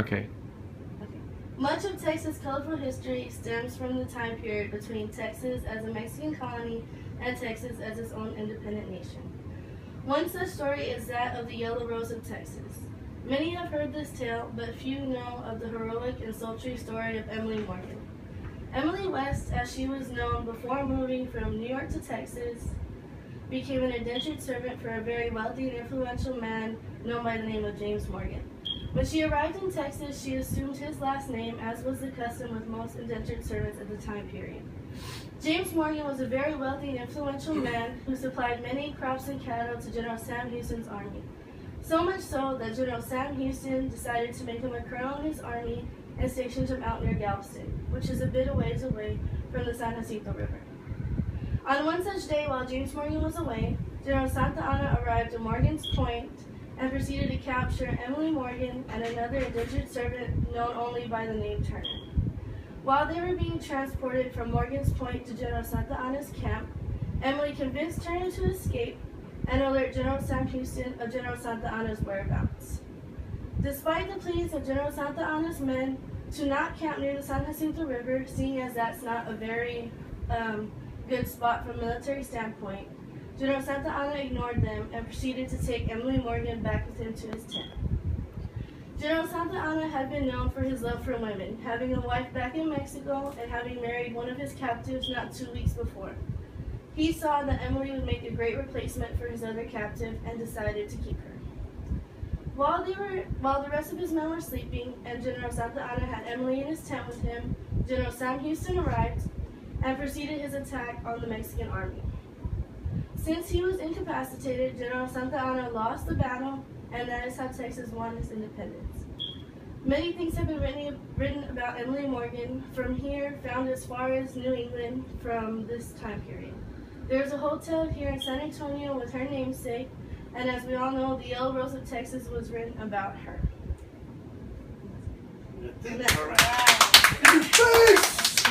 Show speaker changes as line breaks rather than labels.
Okay.
Much of Texas' colorful history stems from the time period between Texas as a Mexican colony and Texas as its own independent nation. One such story is that of the Yellow Rose of Texas. Many have heard this tale, but few know of the heroic and sultry story of Emily Morgan. Emily West, as she was known before moving from New York to Texas, became an indentured servant for a very wealthy and influential man known by the name of James Morgan. When she arrived in Texas, she assumed his last name, as was the custom with most indentured servants at the time period. James Morgan was a very wealthy and influential man who supplied many crops and cattle to General Sam Houston's army. So much so that General Sam Houston decided to make him a colonel in his army and stationed him out near Galveston, which is a bit away from the San Jacinto River. On one such day, while James Morgan was away, General Santa Anna arrived at Morgan's Point and proceeded to capture Emily Morgan and another indentured servant known only by the name Turner. While they were being transported from Morgan's Point to General Santa Anna's camp, Emily convinced Turner to escape and alert General Sam Houston of General Santa Anna's whereabouts. Despite the pleas of General Santa Anna's men to not camp near the San Jacinto River, seeing as that's not a very good spot from a military standpoint, General Santa Anna ignored them and proceeded to take Emily Morgan back with him to his tent. General Santa Anna had been known for his love for women, having a wife back in Mexico and having married one of his captives not 2 weeks before. He saw that Emily would make a great replacement for his other captive and decided to keep her. While the rest of his men were sleeping and General Santa Anna had Emily in his tent with him, General Sam Houston arrived and proceeded his attack on the Mexican army. Since he was incapacitated, General Santa Anna lost the battle, and that is how Texas won its independence. Many things have been written about Emily Morgan from here, found as far as New England from this time period. There is a hotel here in San Antonio with her namesake, and as we all know, the Yellow Rose of Texas was written about her.
All right.